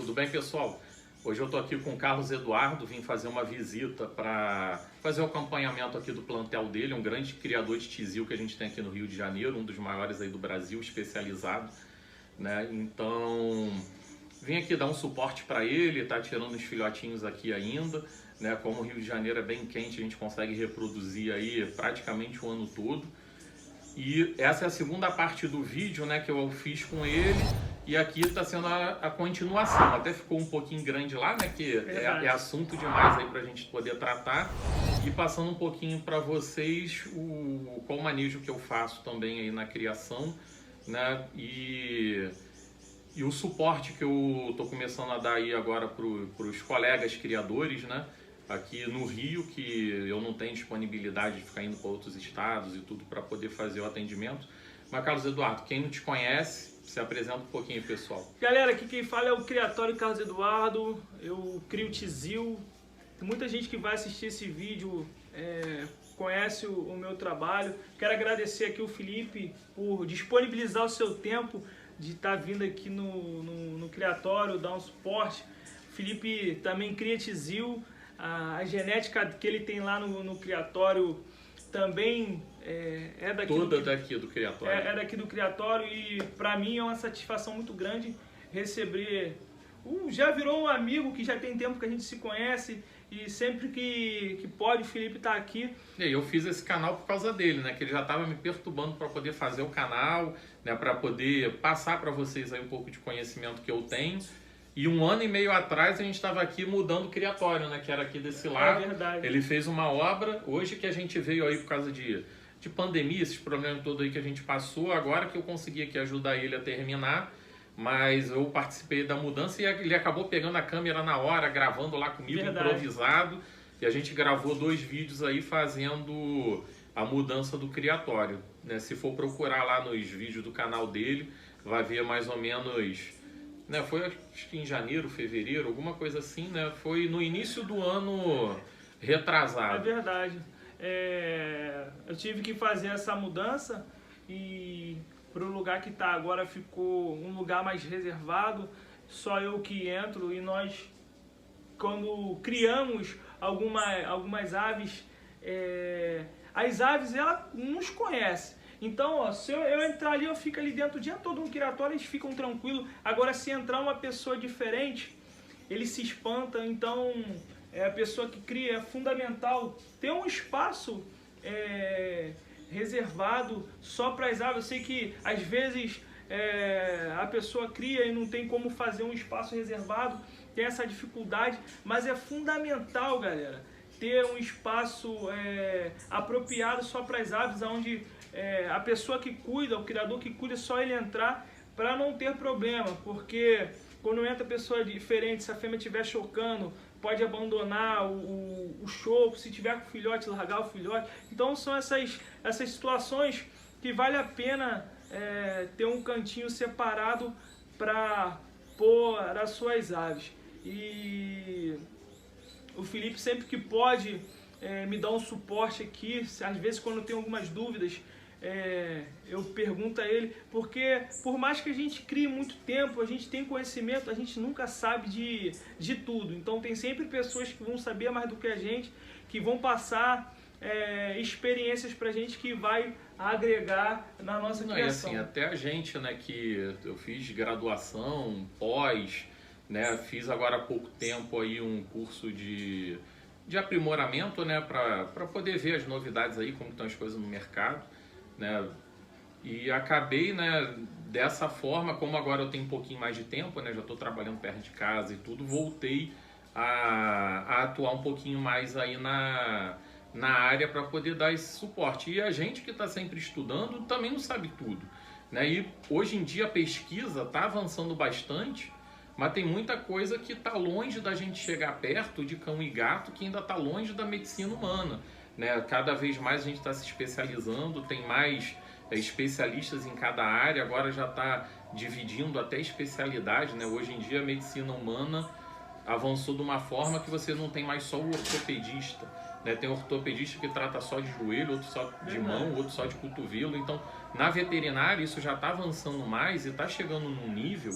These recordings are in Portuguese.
Tudo bem, pessoal? Hoje eu estou aqui com o Carlos Eduardo, vim fazer uma visita para fazer o acompanhamento aqui do plantel dele, um grande criador de tizil que a gente tem aqui no Rio de Janeiro, um dos maiores aí do Brasil, especializado, né? Então, vim aqui dar um suporte para ele, tá tirando os filhotinhos aqui ainda, né? Como o Rio de Janeiro é bem quente, a gente consegue reproduzir aí praticamente o ano todo. E essa é a segunda parte do vídeo, né, que eu fiz com ele. E aqui está sendo a continuação. Até ficou um pouquinho grande lá, né? Que é assunto demais aí para a gente poder tratar. E passando um pouquinho para vocês qual o manejo que eu faço também aí na criação, né? E o suporte que eu estou começando a dar aí agora para os colegas criadores, né? Aqui no Rio, que eu não tenho disponibilidade de ficar indo para outros estados e tudo para poder fazer o atendimento. Mas, Carlos Eduardo, quem não te conhece, se apresenta um pouquinho, pessoal. Galera, aqui quem fala é o Criatório Carlos Eduardo, eu crio tizil. Tem muita gente que vai assistir esse vídeo, conhece o meu trabalho. Quero agradecer aqui o Felipe por disponibilizar o seu tempo de estar vindo aqui no Criatório, dar um suporte. O Felipe também cria tizil, a genética que ele tem lá no Criatório também é daqui daqui do Criatório. É daqui do Criatório e para mim é uma satisfação muito grande receber. Já virou um amigo que já tem tempo que a gente se conhece e sempre que pode o Felipe tá aqui. E eu fiz esse canal por causa dele, né? Que ele já estava me perturbando para poder fazer o canal, né? Para poder passar para vocês aí um pouco de conhecimento que eu tenho. E 1 ano e meio atrás a gente estava aqui mudando o Criatório, né? Que era aqui desse lado. É verdade. Ele fez uma obra, hoje que a gente veio aí por causa de pandemia, esses problemas todos aí que a gente passou, agora que eu consegui aqui ajudar ele a terminar, mas eu participei da mudança e ele acabou pegando a câmera na hora, gravando lá comigo, verdade, improvisado, e a gente gravou 2 vídeos aí fazendo a mudança do Criatório, né? Se for procurar lá nos vídeos do canal dele, vai ver mais ou menos, né? Foi acho que em janeiro, fevereiro, alguma coisa assim, né? Foi no início do ano retrasado. É verdade. Eu tive que fazer essa mudança e para o lugar que está agora ficou um lugar mais reservado, só eu que entro e nós, quando criamos algumas aves, as aves ela nos conhece. Então, ó, se eu entrar ali, eu fico ali dentro o dia todo no Criatório, eles ficam tranquilos. Agora, se entrar uma pessoa diferente, eles se espantam. Então, a pessoa que cria é fundamental ter um espaço reservado só para as aves. Eu sei que às vezes a pessoa cria e não tem como fazer um espaço reservado, tem essa dificuldade, mas é fundamental, galera, ter um espaço apropriado só para as aves, onde a pessoa que cuida, o criador que cuida, só ele entrar para não ter problema, porque quando entra pessoa diferente, se a fêmea estiver chocando, pode abandonar o choco, se tiver com o filhote, largar o filhote. Então são essas situações que vale a pena ter um cantinho separado para pôr as suas aves. E o Felipe sempre que pode me dá um suporte aqui, às vezes quando tem algumas dúvidas, eu pergunto a ele, porque por mais que a gente crie muito tempo, a gente tem conhecimento, a gente nunca sabe de tudo. Então tem sempre pessoas que vão saber mais do que a gente, que vão passar experiências pra gente que vai agregar na nossa criação. E assim, até a gente, né, que eu fiz graduação, pós, né, fiz agora há pouco tempo aí um curso de aprimoramento, né, para poder ver as novidades aí, como estão as coisas no mercado, né, e acabei, né, dessa forma, como agora eu tenho um pouquinho mais de tempo, né, já estou trabalhando perto de casa e tudo, voltei a atuar um pouquinho mais aí na área para poder dar esse suporte. E a gente que está sempre estudando também não sabe tudo, né, e hoje em dia a pesquisa está avançando bastante, mas tem muita coisa que está longe da gente chegar perto de cão e gato, que ainda está longe da medicina humana, né? Cada vez mais a gente está se especializando, tem mais especialistas em cada área, agora já está dividindo até especialidade, né? Hoje em dia a medicina humana avançou de uma forma que você não tem mais só o ortopedista, né? Tem ortopedista que trata só de joelho, outro só de mão, outro só de cotovelo. Então, na veterinária isso já está avançando mais e está chegando num nível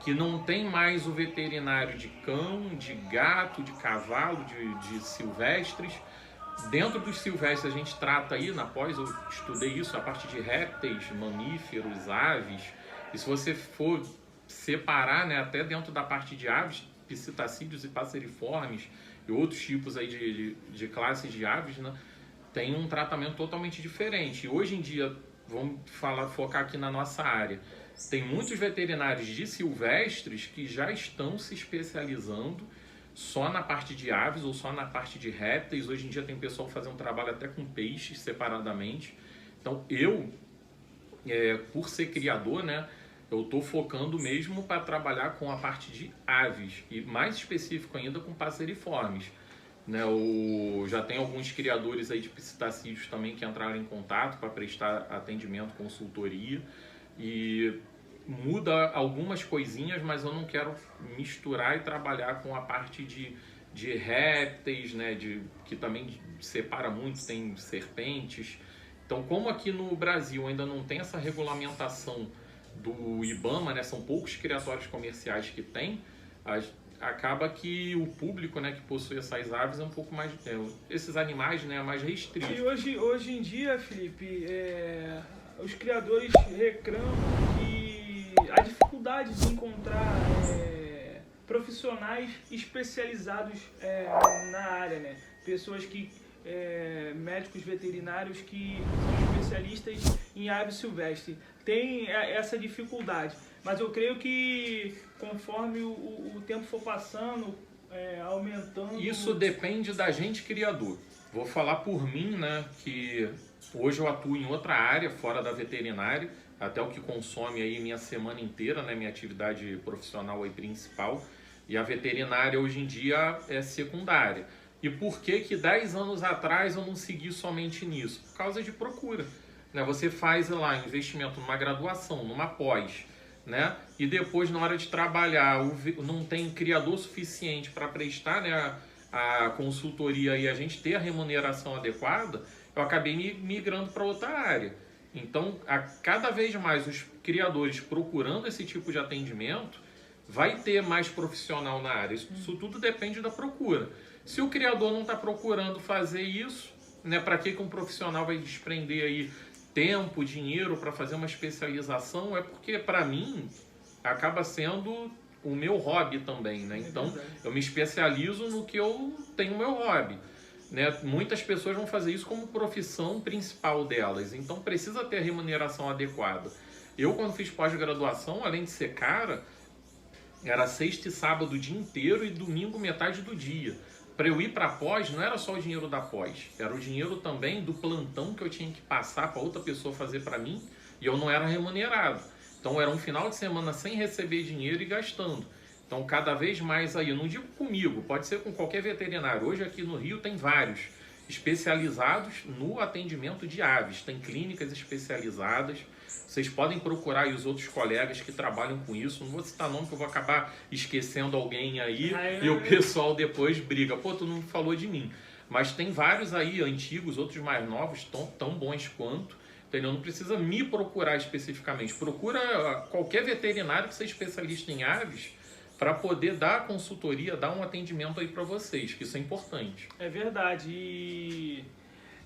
que não tem mais o veterinário de cão, de gato, de cavalo, de silvestres. Dentro dos silvestres a gente trata aí, na pós eu estudei isso, a parte de répteis, mamíferos, aves. E se você for separar, né, até dentro da parte de aves, psitacídeos e passeriformes e outros tipos aí de classes de aves, né, tem um tratamento totalmente diferente. E hoje em dia, vamos focar aqui na nossa área, tem muitos veterinários de silvestres que já estão se especializando só na parte de aves ou só na parte de répteis. Hoje em dia tem pessoal fazendo trabalho até com peixes separadamente. Então por ser criador, né, eu estou focando mesmo para trabalhar com a parte de aves e mais específico ainda com passeriformes. Né, já tem alguns criadores aí de psitacídeos também que entraram em contato para prestar atendimento, consultoria, e muda algumas coisinhas, mas eu não quero misturar e trabalhar com a parte de répteis, né, que também separa muito, tem serpentes. Então, como aqui no Brasil ainda não tem essa regulamentação do IBAMA, né, são poucos criatórios comerciais que tem, acaba que o público, né, que possui essas aves é um pouco mais, esses animais, né, é mais restrito. E hoje em dia, Felipe, os criadores reclamam que a dificuldade de encontrar profissionais especializados na área, né? Pessoas médicos veterinários que são especialistas em aves silvestres. Tem essa dificuldade, mas eu creio que conforme o tempo for passando, aumentando... Isso depende da gente criador. Vou falar por mim, né, que hoje eu atuo em outra área, fora da veterinária, até o que consome aí minha semana inteira, né, minha atividade profissional aí principal, e a veterinária hoje em dia é secundária. E por que 10 anos atrás eu não segui somente nisso? Por causa de procura. Né? Você faz lá investimento numa graduação, numa pós, né? E depois na hora de trabalhar não tem criador suficiente para prestar, né, a consultoria e a gente ter a remuneração adequada, eu acabei migrando para outra área. Então, cada vez mais os criadores procurando esse tipo de atendimento, vai ter mais profissional na área. Isso tudo depende da procura. Se o criador não está procurando fazer isso, né, para que um profissional vai desprender aí tempo, dinheiro para fazer uma especialização? É porque, para mim, acaba sendo o meu hobby também, né? Então, eu me especializo no que eu tenho meu hobby. Né? Muitas pessoas vão fazer isso como profissão principal delas, então precisa ter a remuneração adequada. Eu, quando fiz pós-graduação, além de ser cara, era sexta e sábado o dia inteiro e domingo metade do dia. Para eu ir para a pós, não era só o dinheiro da pós, era o dinheiro também do plantão que eu tinha que passar para outra pessoa fazer para mim, e eu não era remunerado. Então era um final de semana sem receber dinheiro e gastando. Então cada vez mais aí, eu não digo comigo, pode ser com qualquer veterinário. Hoje aqui no Rio tem vários especializados no atendimento de aves, tem clínicas especializadas. Vocês podem procurar aí os outros colegas que trabalham com isso. Não vou citar nome que eu vou acabar esquecendo alguém aí e o pessoal depois briga. Pô, tu não falou de mim. Mas tem vários aí antigos, outros mais novos, tão bons quanto. Entendeu? Não precisa me procurar especificamente. Procura qualquer veterinário que seja especialista em aves para poder dar consultoria, dar um atendimento aí para vocês, que isso é importante. É verdade. E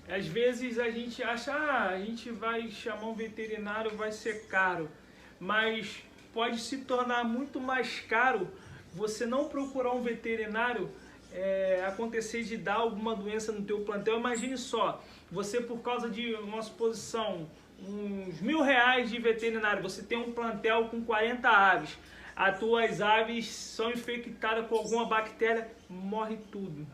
às vezes a gente acha, a gente vai chamar um veterinário, vai ser caro, mas pode se tornar muito mais caro você não procurar um veterinário, acontecer de dar alguma doença no teu plantel. Imagine só, você por causa de uma suposição, uns R$1.000 de veterinário, você tem um plantel com 40 aves, as tuas aves são infectadas com alguma bactéria, morre tudo.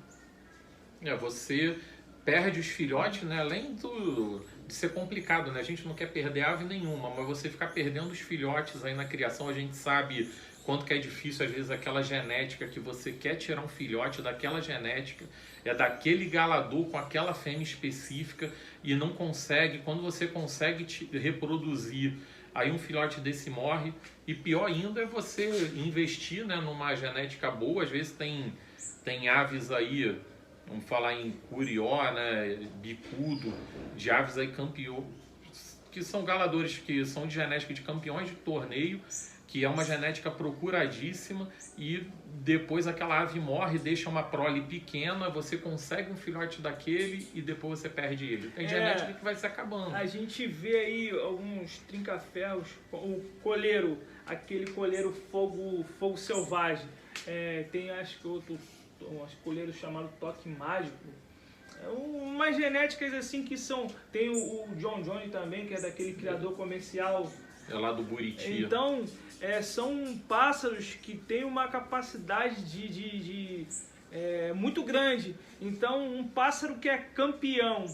Você perde os filhotes, né? Além de ser complicado, né? A gente não quer perder ave nenhuma, mas você ficar perdendo os filhotes aí na criação, a gente sabe quanto que é difícil, às vezes, aquela genética que você quer tirar um filhote daquela genética, é daquele galador com aquela fêmea específica e não consegue. Quando você consegue reproduzir, aí um filhote desse morre. E pior ainda é você investir, né, numa genética boa. Às vezes tem aves aí, vamos falar em curió, né, bicudo, de aves aí campeão, que são galadores que são de genética de campeões de torneio, que é uma genética procuradíssima, e depois aquela ave morre, deixa uma prole pequena, você consegue um filhote daquele e depois você perde ele. Tem genética que vai se acabando. A gente vê aí alguns trinca-ferros, o coleiro, aquele coleiro fogo selvagem. Tem acho que outro coleiro chamado toque mágico. Umas genéticas assim que são... Tem o John Johnny também, que é daquele criador comercial. É lá do Buriti. Então, são pássaros que têm uma capacidade muito grande. Então, um pássaro que é campeão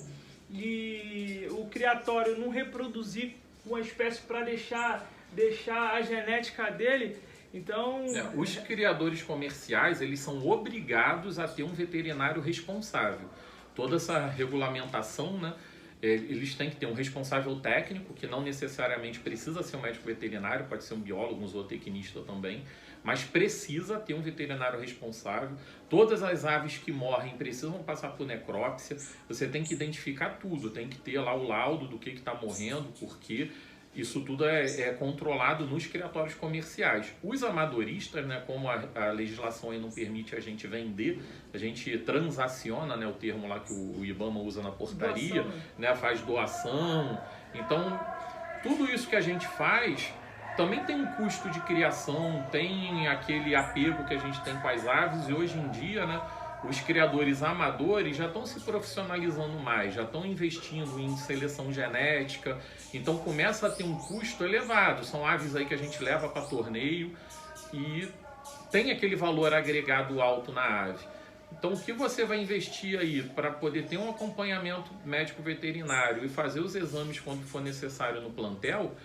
e o criatório não reproduzir uma espécie para deixar a genética dele, então... Os criadores comerciais, eles são obrigados a ter um veterinário responsável. Toda essa regulamentação, né? Eles têm que ter um responsável técnico, que não necessariamente precisa ser um médico veterinário, pode ser um biólogo, um zootecnista também, mas precisa ter um veterinário responsável. Todas as aves que morrem precisam passar por necrópsia, você tem que identificar tudo, tem que ter lá o laudo do que está morrendo, porque isso tudo é controlado nos criatórios comerciais. Os amadoristas, né, como a legislação aí não permite a gente vender, a gente transaciona, né, o termo lá que o IBAMA usa na portaria, doação, né, faz doação. Então, tudo isso que a gente faz também tem um custo de criação, tem aquele apego que a gente tem com as aves, e hoje em dia, né, os criadores amadores já estão se profissionalizando mais, já estão investindo em seleção genética, então começa a ter um custo elevado. São aves aí que a gente leva para torneio e tem aquele valor agregado alto na ave. Então o que você vai investir aí para poder ter um acompanhamento médico veterinário e fazer os exames quando for necessário no plantel,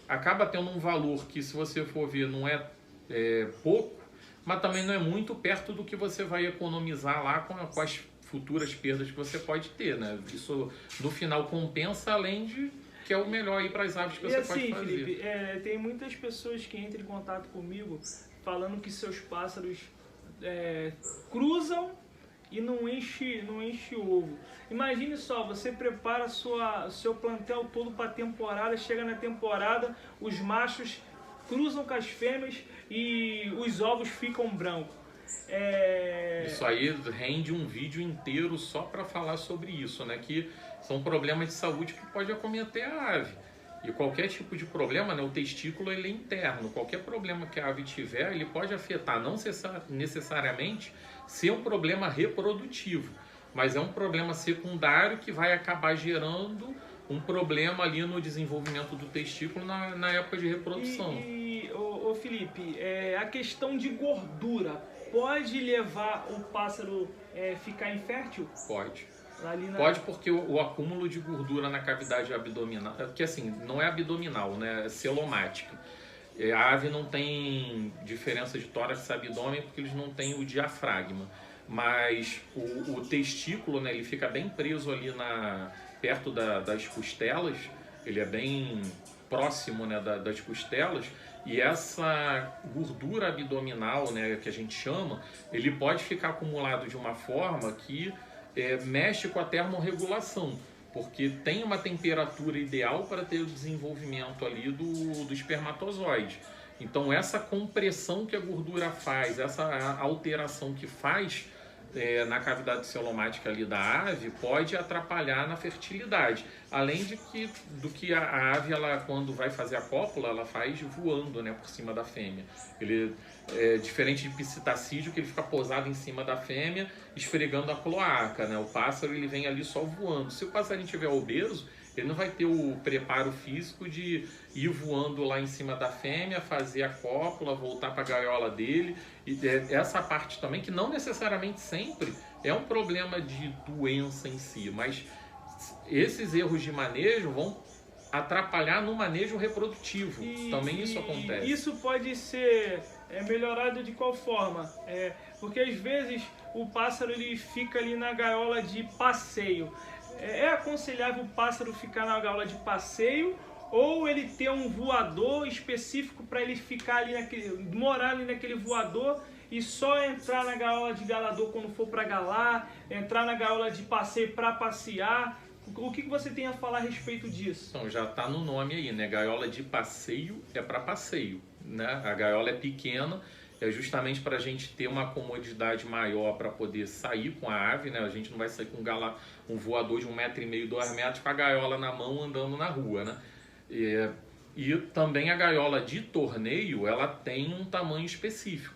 acaba tendo um valor que, se você for ver, não é pouco, mas também não é muito perto do que você vai economizar lá com as futuras perdas que você pode ter, né? Isso no final compensa, além de que é o melhor aí para as aves que você pode fazer. Felipe, tem muitas pessoas que entram em contato comigo falando que seus pássaros cruzam e não enche ovo. Imagine só, você prepara seu plantel todo para a temporada, chega na temporada, os machos cruzam com as fêmeas e os ovos ficam brancos. Isso aí rende um vídeo inteiro só para falar sobre isso, né? Que são problemas de saúde que pode acometer a ave. E qualquer tipo de problema, né? O testículo ele é interno. Qualquer problema que a ave tiver, ele pode afetar, não necessariamente ser um problema reprodutivo, mas é um problema secundário que vai acabar gerando um problema ali no desenvolvimento do testículo na época de reprodução. Ô Felipe, a questão de gordura pode levar o pássaro a ficar infértil? Pode. Pode, porque o acúmulo de gordura na cavidade abdominal, que assim, não é abdominal, né? É celomática. A ave não tem diferença de tórax e abdômen porque eles não têm o diafragma. Mas o testículo, né, ele fica bem preso ali perto das costelas, ele é bem próximo, né, das costelas, e essa gordura abdominal, né, que a gente chama, ele pode ficar acumulado de uma forma que mexe com a termorregulação, porque tem uma temperatura ideal para ter o desenvolvimento ali do espermatozoide. Então essa compressão que a gordura faz, essa alteração que faz na cavidade celomática ali da ave, pode atrapalhar na fertilidade. Além do que a ave, ela, quando vai fazer a cópula, ela faz voando, né, por cima da fêmea. Ele é diferente de psitacídeo, que ele fica posado em cima da fêmea, esfregando a cloaca, né? O pássaro, ele vem ali só voando. Se o passarinho estiver obeso, ele não vai ter o preparo físico de ir voando lá em cima da fêmea, fazer a cópula, voltar para a gaiola dele. E essa parte também, que não necessariamente sempre é um problema de doença em si, mas esses erros de manejo vão atrapalhar no manejo reprodutivo. Também isso acontece. Isso pode ser melhorado de qual forma? Porque às vezes o pássaro ele fica ali na gaiola de passeio. É aconselhável o pássaro ficar na gaiola de passeio, ou ele ter um voador específico para ele ficar ali morar ali naquele voador e só entrar na gaiola de galador quando for para galar, entrar na gaiola de passeio para passear? O que você tem a falar a respeito disso? Então, já está no nome aí, né? Gaiola de passeio é para passeio. né? A gaiola é pequena, é justamente para a gente ter uma comodidade maior para poder sair com a ave, né? A gente não vai sair com um voador de 1,5 m, 2 metros com a gaiola na mão andando na rua, né? E também a gaiola de torneio, ela tem um tamanho específico,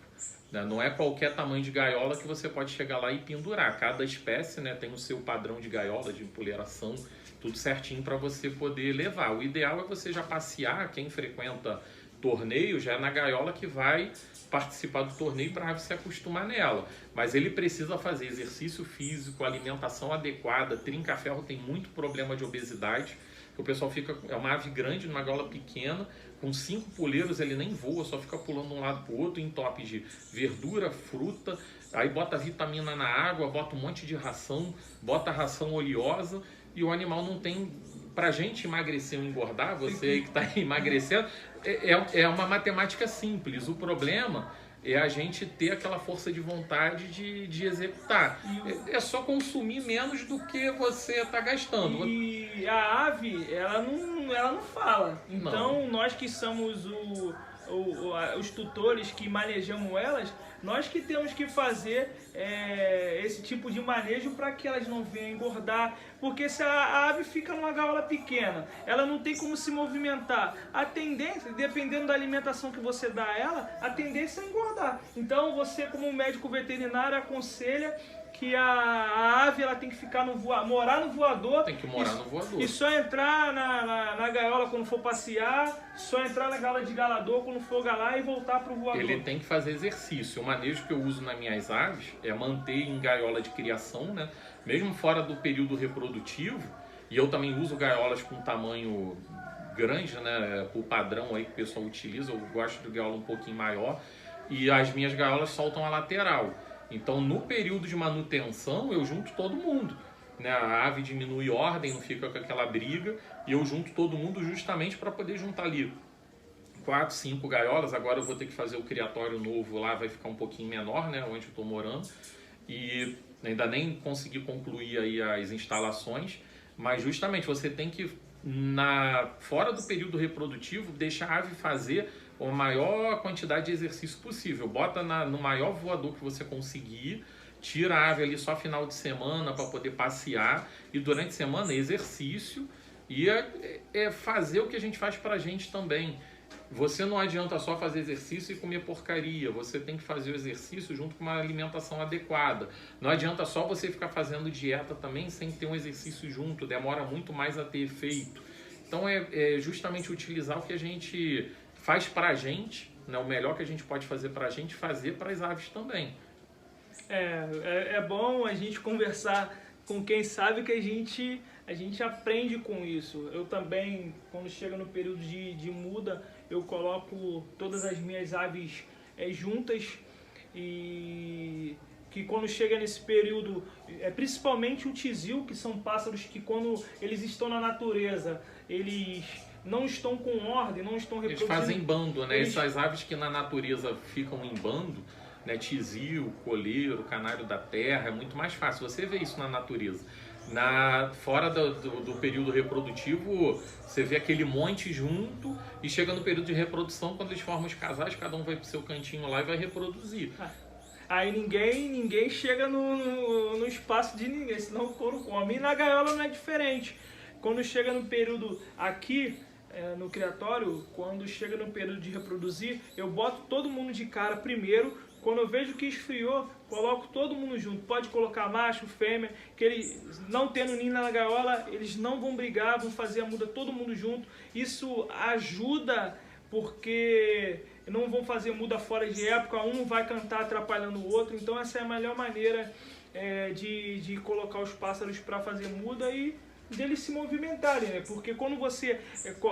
né? Não é qualquer tamanho de gaiola que você pode chegar lá e pendurar. Cada espécie, né, tem o seu padrão de gaiola, de empoleiração, tudo certinho para você poder levar. O ideal é você já passear, quem frequenta torneio, já é na gaiola que vai participar do torneio para a ave se acostumar nela. Mas ele precisa fazer exercício físico, alimentação adequada. Trinca-ferro tem muito problema de obesidade, que o pessoal fica, é uma ave grande numa gaiola pequena, com 5 poleiros ele nem voa, só fica pulando de um lado para o outro, entope de verdura, fruta, aí bota vitamina na água, bota um monte de ração, bota ração oleosa, e o animal não tem... Pra gente emagrecer ou engordar, você aí que está emagrecendo, é uma matemática simples. O problema é a gente ter aquela força de vontade de executar. É só consumir menos do que você está gastando. E a ave, ela não fala. Então, nós que somos os tutores que manejamos elas, nós que temos que fazer esse tipo de manejo para que elas não venham engordar, porque se a ave fica numa gaiola pequena, ela não tem como se movimentar, a tendência, dependendo da alimentação que você dá a ela, a tendência é engordar. Então você, como médico veterinário, aconselha que a ave ela tem que ficar morar no voador. Tem que morar no voador. E só entrar na gaiola quando for passear, só entrar na gaiola de galador quando for galar e voltar pro voador. Ele tem que fazer exercício. O manejo que eu uso nas minhas aves é manter em gaiola de criação, né? Mesmo fora do período reprodutivo, e eu também uso gaiolas com tamanho grande, né? O padrão aí que o pessoal utiliza, eu gosto de gaiola um pouquinho maior, e as minhas gaiolas soltam a lateral. Então, no período de manutenção, eu junto todo mundo, né? A ave diminui ordem, não fica com aquela briga, e eu junto todo mundo justamente para poder juntar ali 4, 5 gaiolas. Agora eu vou ter que fazer o criatório novo lá, vai ficar um pouquinho menor, né? Onde eu estou morando, e ainda nem consegui concluir aí as instalações, mas justamente você tem que, fora do período reprodutivo, deixar a ave fazer a maior quantidade de exercício possível. Bota no maior voador que você conseguir, tira a ave ali só final de semana para poder passear, e durante a semana exercício, e fazer o que a gente faz pra gente também. Você não adianta só fazer exercício e comer porcaria, você tem que fazer o exercício junto com uma alimentação adequada. Não adianta só você ficar fazendo dieta também sem ter um exercício junto, demora muito mais a ter efeito. Então é justamente utilizar o que a gente faz pra gente, né? O melhor que a gente pode fazer pra gente, fazer para as aves também. É bom a gente conversar com quem sabe, que a gente aprende com isso. Eu também, quando chega no período de muda, eu coloco todas as minhas aves juntas, e que quando chega nesse período, principalmente o tizil, que são pássaros que quando eles estão na natureza, eles não estão com ordem, não estão reproduzindo. Eles fazem bando, né? Essas aves que na natureza ficam em bando, né? Tizil, coleiro, canário da terra, é muito mais fácil. Você vê isso na natureza. Fora do período reprodutivo, você vê aquele monte junto, e chega no período de reprodução, quando eles formam os casais, cada um vai pro seu cantinho lá e vai reproduzir. Aí ninguém chega no espaço de ninguém, senão o couro come. E na gaiola não é diferente. Quando chega no período aqui, no criatório, quando chega no período de reproduzir, eu boto todo mundo de cara primeiro. Quando eu vejo que esfriou, coloco todo mundo junto. Pode colocar macho, fêmea, que eles não tendo ninho na gaiola, eles não vão brigar, vão fazer a muda todo mundo junto. Isso ajuda, porque não vão fazer muda fora de época, um não vai cantar atrapalhando o outro. Então essa é a melhor maneira de colocar os pássaros para fazer muda e deles se movimentarem, né? Porque quando você...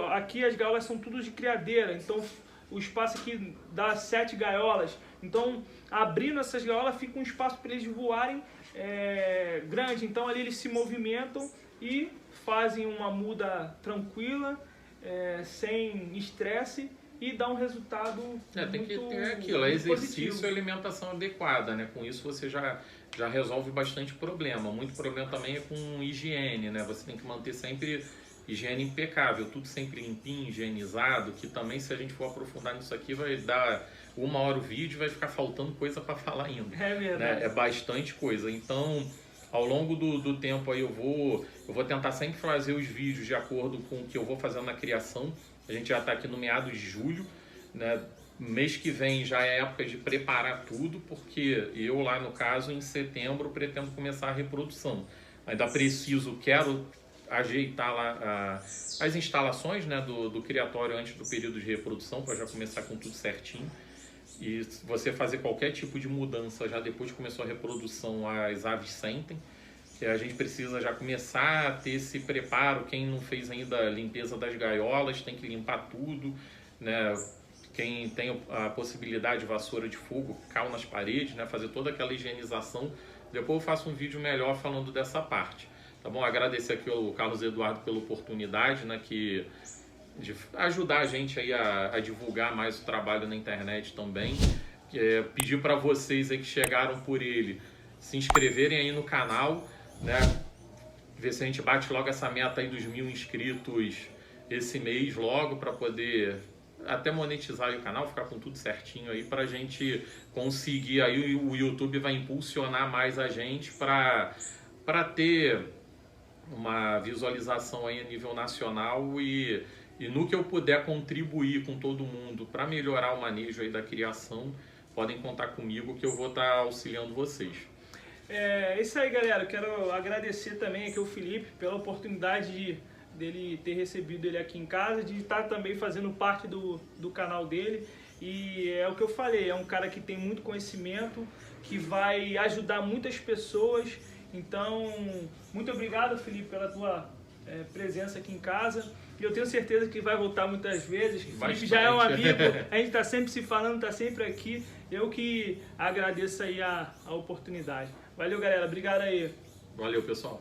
Aqui as gaiolas são tudo de criadeira, então o espaço aqui dá 7 gaiolas. Então, abrindo essas gaiolas, fica um espaço para eles voarem grande. Então, ali eles se movimentam e fazem uma muda tranquila, sem estresse, e dá um resultado tem que ter aquilo, exercício e alimentação adequada, né? Com isso você já resolve bastante problema. Muito problema também é com higiene, né? Você tem que manter sempre higiene impecável, tudo sempre limpinho, higienizado, que também se a gente for aprofundar nisso aqui vai dar 1 hora o vídeo, vai ficar faltando coisa para falar ainda. É verdade. Né? É bastante coisa. Então, ao longo do tempo aí eu vou tentar sempre fazer os vídeos de acordo com o que eu vou fazendo na criação. A gente já está aqui no meados de julho, né? Mês que vem já é época de preparar tudo, porque eu lá no caso em setembro pretendo começar a reprodução. Ainda quero ajeitar lá as instalações, né, do criatório antes do período de reprodução, para já começar com tudo certinho. E você fazer qualquer tipo de mudança já depois que começou a reprodução, as aves sentem. Que a gente precisa já começar a ter esse preparo. Quem não fez ainda a limpeza das gaiolas tem que limpar tudo, né? Quem tem a possibilidade de vassoura de fogo, cal nas paredes, né? Fazer toda aquela higienização. Depois eu faço um vídeo melhor falando dessa parte. Tá bom? Agradecer aqui ao Carlos Eduardo pela oportunidade, né? De ajudar a gente aí a divulgar mais o trabalho na internet também. Pedir para vocês aí que chegaram por ele se inscreverem aí no canal, né? Ver se a gente bate logo essa meta aí dos 1000 inscritos esse mês logo, para poder até monetizar aí o canal, ficar com tudo certinho aí, pra gente conseguir aí, o YouTube vai impulsionar mais a gente para ter uma visualização aí a nível nacional e no que eu puder contribuir com todo mundo para melhorar o manejo aí da criação, podem contar comigo que eu vou estar auxiliando vocês. É isso aí, galera. Eu quero agradecer também aqui ao Felipe pela oportunidade dele ter recebido ele aqui em casa, de estar também fazendo parte do canal dele. E é o que eu falei, é um cara que tem muito conhecimento, que vai ajudar muitas pessoas. Então, muito obrigado, Felipe, pela tua presença aqui em casa. E eu tenho certeza que vai voltar muitas vezes. O Felipe já é um amigo, a gente está sempre se falando, está sempre aqui. Eu que agradeço aí a oportunidade. Valeu, galera. Obrigado aí. Valeu, pessoal.